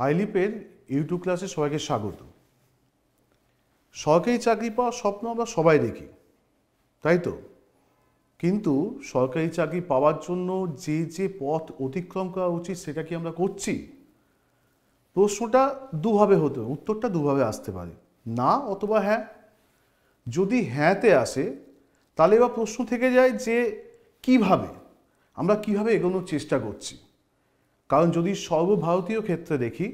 আইলিপের YouTube ক্লাসে সবাইকে স্বাগত। সরকারি চাকরি পাওয়ার স্বপ্ন আমরা সবাই দেখি, তাই তো? কিন্তু সরকারি চাকরি পাওয়ার জন্য যে যে পথ অতিক্রম করা উচিত সেটা কি আমরা করছি? প্রশ্নটা দুভাবে হতে, উত্তরটা দুভাবে আসতে পারে, না অথবা হ্যাঁ। যদি হ্যাঁতে আসে তাহলে এবার প্রশ্ন থেকে যায় যে কিভাবে আমরা এগোনোর চেষ্টা করছি। কারণ যদি সর্বভারতীয় ক্ষেত্রে দেখি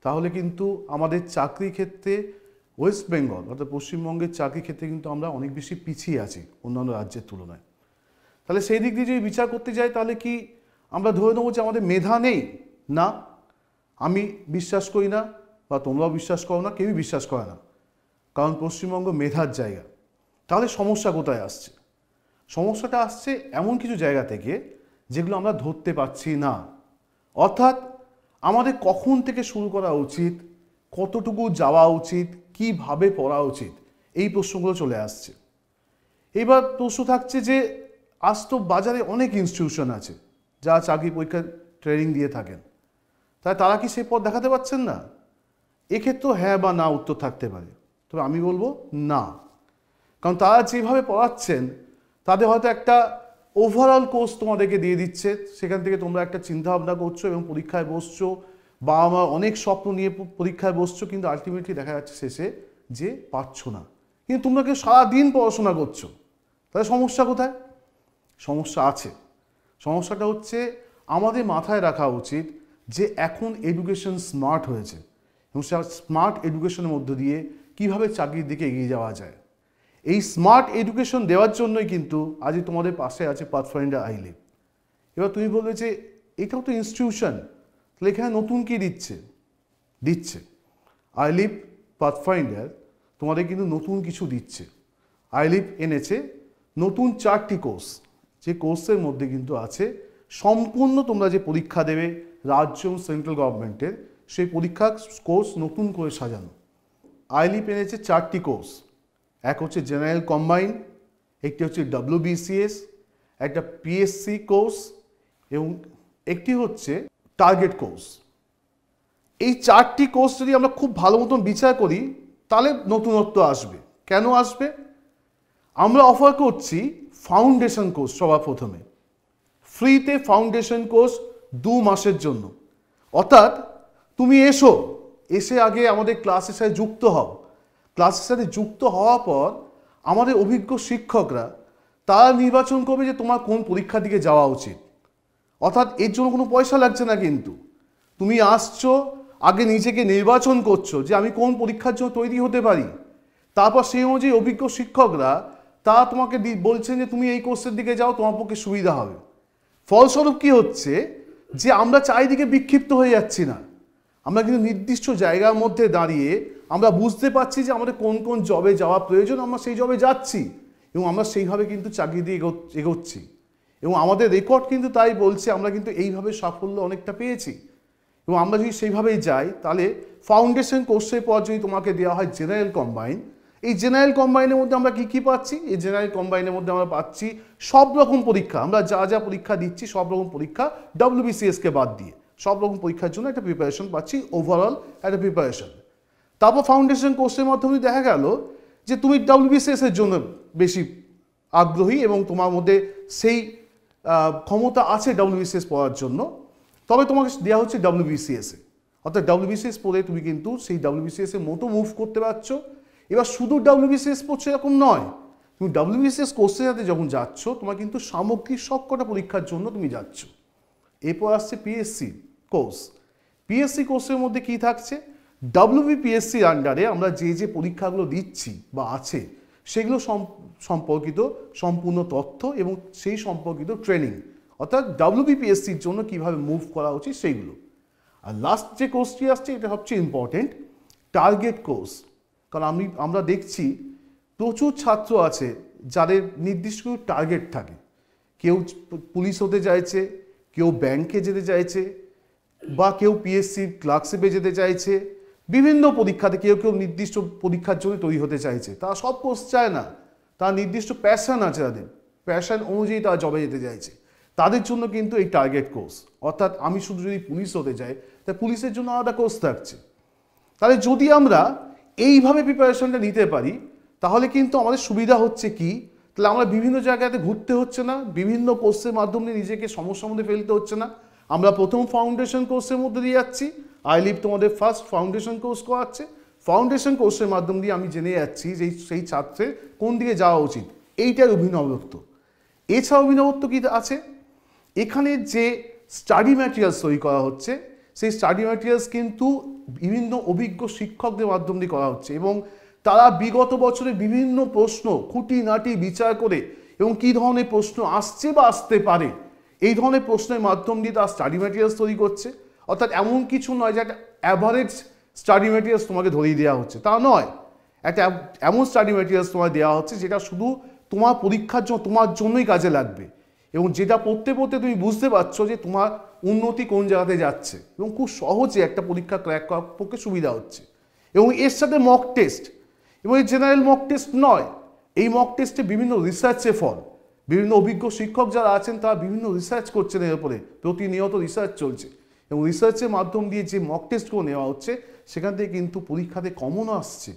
তাহলে কিন্তু আমাদের চাকরি ক্ষেত্রে ওয়েস্ট বেঙ্গল অর্থাৎ পশ্চিমবঙ্গের চাকরি ক্ষেত্রে কিন্তু আমরা অনেক বেশি পিছিয়ে আছি অন্যান্য রাজ্যের তুলনায়। তাহলে সেই দিক দিয়ে যদি বিচার করতে যাই তাহলে কি আমরা ধরে নেবো যে আমাদের মেধা নেই? না, আমি বিশ্বাস করি না, বা তোমরাও বিশ্বাস করো না, কেউই বিশ্বাস করে না। কারণ পশ্চিমবঙ্গ মেধার জায়গা। তাহলে সমস্যা কোথায় আসছে? সমস্যাটা আসছে এমন কিছু জায়গা থেকে যেগুলো আমরা ধরতে পারছি না। অর্থাৎ আমাদের কখন থেকে শুরু করা উচিত, কতটুকু যাওয়া উচিত, কিভাবে পড়া উচিত, এই প্রশ্নগুলো চলে আসছে। এবার প্রশ্ন থাকছে যে আজ তো বাজারে অনেক ইনস্টিটিউশন আছে যারা চাকরি পরীক্ষার ট্রেনিং দিয়ে থাকেন, তাই তারা কি সেই পথ দেখাতে পারছেন না? এক্ষেত্রেও হ্যাঁ বা না উত্তর থাকতে পারে, তবে আমি বলবো না। কারণ তারা যেভাবে পড়াচ্ছেন তাদের হয়তো একটা ওভারঅল কোর্স তোমাদেরকে দিয়ে দিচ্ছে, সেখান থেকে তোমরা একটা চিন্তাভাবনা করছো এবং পরীক্ষায় বসছো, বা আমার অনেক স্বপ্ন নিয়ে পরীক্ষায় বসছো, কিন্তু আলটিমেটলি দেখা যাচ্ছে শেষে যে পারছো না। কিন্তু তোমরা কেউ সারাদিন পড়াশোনা করছো, তাহলে সমস্যা কোথায়? সমস্যা আছে। সমস্যাটা হচ্ছে আমাদের মাথায় রাখা উচিত যে এখন এডুকেশন স্মার্ট হয়েছে এবং স্মার্ট এডুকেশনের মধ্য দিয়ে কিভাবে চাকরির দিকে এগিয়ে যাওয়া যায়। এই স্মার্ট এডুকেশন দেওয়ার জন্যই কিন্তু আজই তোমাদের পাশে আছে পাথফাইন্ডার আইলিপ। এবার তুমি বলবে যে এটাও তো ইনস্টিটিউশন, তাহলে এখানে নতুন কি দিচ্ছে আইলিপ পাথফাইন্ডার তোমাদের কিন্তু নতুন কিছু দিচ্ছে। আইলিপ এনেছে নতুন 4টি কোর্স, যে কোর্সের মধ্যে কিন্তু আছে সম্পূর্ণ তোমরা যে পরীক্ষা দেবে রাজ্য এবং সেন্ট্রাল গভর্নমেন্টের, সেই পরীক্ষা কোর্স নতুন করে সাজানো। আইলিপ এনেছে 4টি কোর্স। এক হচ্ছে জেনারেল কম্বাইন, একটি হচ্ছে WBCS, একটা PSC কোর্স এবং একটি হচ্ছে টার্গেট কোর্স। এই 4টি কোর্স যদি আমরা খুব ভালো মতন বিচার করি তাহলে নতুনত্ব আসবে। কেন আসবে? আমরা অফার করছি ফাউন্ডেশন কোর্স। সবার প্রথমে ফ্রিতে ফাউন্ডেশন কোর্স 2 মাসের জন্য। অর্থাৎ তুমি এসে আগে আমাদের ক্লাসের সাথে যুক্ত হও। ক্লাসের সাথে যুক্ত হওয়ার পর আমাদের অভিজ্ঞ শিক্ষকরা তারা নির্বাচন করবে যে তোমার কোন পরীক্ষার দিকে যাওয়া উচিত। অর্থাৎ এর জন্য কোনো পয়সা লাগছে না, কিন্তু তুমি আসছো আগে নিজেকে নির্বাচন করছো যে আমি কোন পরীক্ষার জন্য তৈরি হতে পারি। তারপর সেই অনুযায়ী অভিজ্ঞ শিক্ষকরা তারা তোমাকে বলছেন যে তুমি এই কোর্সের দিকে যাও, তোমার পক্ষে সুবিধা হবে। ফলস্বরূপ কি হচ্ছে যে আমরা চারিদিকে বিক্ষিপ্ত হয়ে যাচ্ছি না, আমরা কিন্তু নির্দিষ্ট জায়গার মধ্যে দাঁড়িয়ে আমরা বুঝতে পারছি যে আমাদের কোন কোন জবে যাওয়া প্রয়োজন, আমরা সেই জবে যাচ্ছি এবং আমরা সেইভাবে কিন্তু চাকরি দিয়ে এগোচ্ছি এবং আমাদের রেকর্ড কিন্তু তাই বলছে আমরা কিন্তু এইভাবে সাফল্য অনেকটা পেয়েছি। এবং আমরা যদি সেইভাবেই যাই তাহলে ফাউন্ডেশন কোর্সের পর যদি তোমাকে দেওয়া হয় জেনারেল কম্বাইন, এই জেনারেল কম্বাইনের মধ্যে আমরা কি পাচ্ছি? এই জেনারেল কম্বাইনের মধ্যে আমরা পাচ্ছি সব রকম পরীক্ষা। আমরা যা যা পরীক্ষা দিচ্ছি সব রকম পরীক্ষা WBCSকে বাদ দিয়ে সব রকম পরীক্ষার জন্য একটা প্রিপারেশন পাচ্ছি, ওভারঅল একটা প্রিপারেশন। তারপর ফাউন্ডেশন কোর্সের মাধ্যমে দেখা গেল যে তুমি WBCS এর জন্য বেশি আগ্রহী এবং তোমার মধ্যে সেই ক্ষমতা আছে WBCS পড়ার জন্য, তবে তোমাকে দেওয়া হচ্ছে WBCS এ। অর্থাৎ WBCS পড়ে তুমি কিন্তু সেই WBCS এর মতো মুভ করতে পারছো। এবার শুধু WBCS পড়ছো এরকম নয়, তুমি WBCS কোর্সের সাথে যখন যাচ্ছ তোমার কিন্তু সামগ্রিক সবকটা পরীক্ষার জন্য তুমি যাচ্ছ। এরপর আসছে PSC কোর্স। PSC কোর্সের মধ্যে কি থাকছে? WBPSCর আন্ডারে আমরা যে যে পরীক্ষাগুলো দিচ্ছি বা আছে সেগুলো সম্পর্কিত সম্পূর্ণ তথ্য এবং সেই সম্পর্কিত ট্রেনিং, অর্থাৎ WBPSCর জন্য কিভাবে মুভ করা উচিত সেইগুলো। আর লাস্ট যে কোর্সটি আসছে এটা সবচেয়ে ইম্পর্টেন্ট, টার্গেট কোর্স। কারণ আমরা দেখছি প্রচুর ছাত্র আছে যাদের নির্দিষ্ট টার্গেট থাকে। কেউ পুলিশ হতে চাইছে, কেউ ব্যাংকে যেতে চাইছে, বা কেউ PSC ক্লার্কশিপে যেতে চাইছে, বিভিন্ন পরীক্ষাতে কেউ নির্দিষ্ট পরীক্ষার জন্য তৈরি হতে চাইছে। তারা সব কোর্স চায় না, তার নির্দিষ্ট প্যাশন আছে, তাদের প্যাশন অনুযায়ী তারা জবে যেতে চাইছে। তাদের জন্য কিন্তু এই টার্গেট কোর্স, অর্থাৎ আমি শুধু যদি পুলিশ হতে চাই তাই পুলিশের জন্য আলাদা কোর্স থাকছে। তাহলে যদি আমরা এইভাবে প্রিপারেশনটা নিতে পারি তাহলে কিন্তু আমাদের সুবিধা হচ্ছে কি, তাহলে আমরা বিভিন্ন জায়গাতে ঘুরতে হচ্ছে না, বিভিন্ন কোর্সের মাধ্যমে নিজেকে সমস্যার মধ্যে ফেলতে হচ্ছে না। আমরা প্রথম ফাউন্ডেশন কোর্সের মধ্যে দিয়ে যাচ্ছি, আইলিভ তোমাদের ফার্স্ট ফাউন্ডেশন কোর্স করাচ্ছে। ফাউন্ডেশন কোর্সের মাধ্যম দিয়ে আমি জেনে যাচ্ছি যে সেই ছাত্রের কোন দিকে যাওয়া উচিত, এইটার অভিনবত্ব। এছাড়া অভিনবত্ব কী আছে, এখানে যে স্টাডি ম্যাটেরিয়ালস তৈরি করা হচ্ছে সেই স্টাডি ম্যাটেরিয়ালস কিন্তু বিভিন্ন অভিজ্ঞ শিক্ষকদের মাধ্যম দিয়ে করা হচ্ছে এবং তারা বিগত বছরে বিভিন্ন প্রশ্ন খুঁটিনাটি বিচার করে এবং কী ধরনের প্রশ্ন আসছে বা আসতে পারে এই ধরনের প্রশ্নের মাধ্যম দিয়ে তারা স্টাডি ম্যাটেরিয়ালস তৈরি করছে। অর্থাৎ এমন কিছু নয় যে একটা অ্যাভারেজ স্টাডি ম্যাটেরিয়ালস তোমাকে ধরিয়ে দেওয়া হচ্ছে, তা নয়। একটা এমন স্টাডি ম্যাটেরিয়ালস তোমায় দেওয়া হচ্ছে যেটা শুধু তোমার পরীক্ষার জন্য তোমার জন্যই কাজে লাগবে এবং যেটা পড়তে পড়তে তুমি বুঝতে পারছো যে তোমার উন্নতি কোন জায়গাতে যাচ্ছে এবং খুব সহজে একটা পরীক্ষা ক্র্যাক করার পক্ষে সুবিধা হচ্ছে। এবং এর সাথে মক টেস্ট, এবং এই জেনারেল মক টেস্ট নয়, এই মক টেস্টে বিভিন্ন রিসার্চের ফল, বিভিন্ন অভিজ্ঞ শিক্ষক যারা আছেন তারা বিভিন্ন রিসার্চ করছেন, এর উপরে প্রতিনিয়ত রিসার্চ চলছে এবং রিসার্চের মাধ্যম দিয়ে যে মক টেস্টগুলো নেওয়া হচ্ছে সেখান থেকে কিন্তু পরীক্ষাতে কমনও আসছে।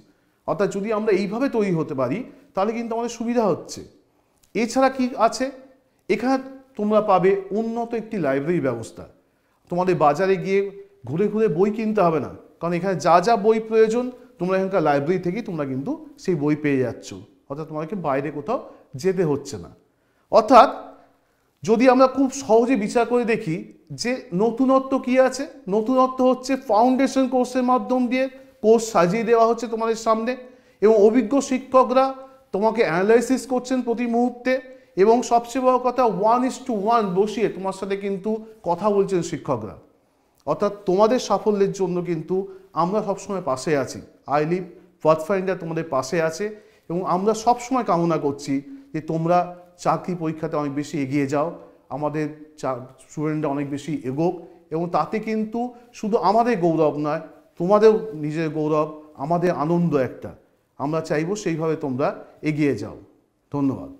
অর্থাৎ যদি আমরা এইভাবে তৈরি হতে পারি তাহলে কিন্তু আমাদের সুবিধা হচ্ছে। এছাড়া কি আছে, এখানে তোমরা পাবে উন্নত একটি লাইব্রেরি ব্যবস্থা। তোমাদের বাজারে গিয়ে ঘুরে ঘুরে বই কিনতে হবে না, কারণ এখানে যা যা বই প্রয়োজন তোমরা এখানকার লাইব্রেরি থেকেই তোমরা কিন্তু সেই বই পেয়ে যাচ্ছ। অর্থাৎ তোমাকে বাইরে কোথাও যেতে হচ্ছে না। অর্থাৎ যদি আমরা খুব সহজে বিচার করে দেখি যে নতুনত্ব কি আছে, নতুনত্ব হচ্ছে ফাউন্ডেশন কোর্সের মাধ্যম দিয়ে কোর্স সাজিয়ে দেওয়া হচ্ছে তোমাদের সামনে এবং অভিজ্ঞ শিক্ষকরা তোমাকে অ্যানালাইসিস করছেন প্রতি মুহূর্তে এবং সবচেয়ে বড় কথা 1:1 বসিয়ে তোমার সাথে কিন্তু কথা বলছেন শিক্ষকরা। অর্থাৎ তোমাদের সাফল্যের জন্য কিন্তু আমরা সবসময় পাশে আছি। আইলিভ পাথফাইন্ডার তোমাদের পাশে আছে এবং আমরা সবসময় কামনা করছি যে তোমরা চাকরি পরীক্ষাতে অনেক বেশি এগিয়ে যাও, আমাদের স্টুডেন্টরা অনেক বেশি এগোক এবং তাতে কিন্তু শুধু আমাদের গৌরব নয়, তোমাদের নিজের গৌরব, আমাদের আনন্দ একটা। আমরা চাইবো সেইভাবে তোমরা এগিয়ে যাও। ধন্যবাদ।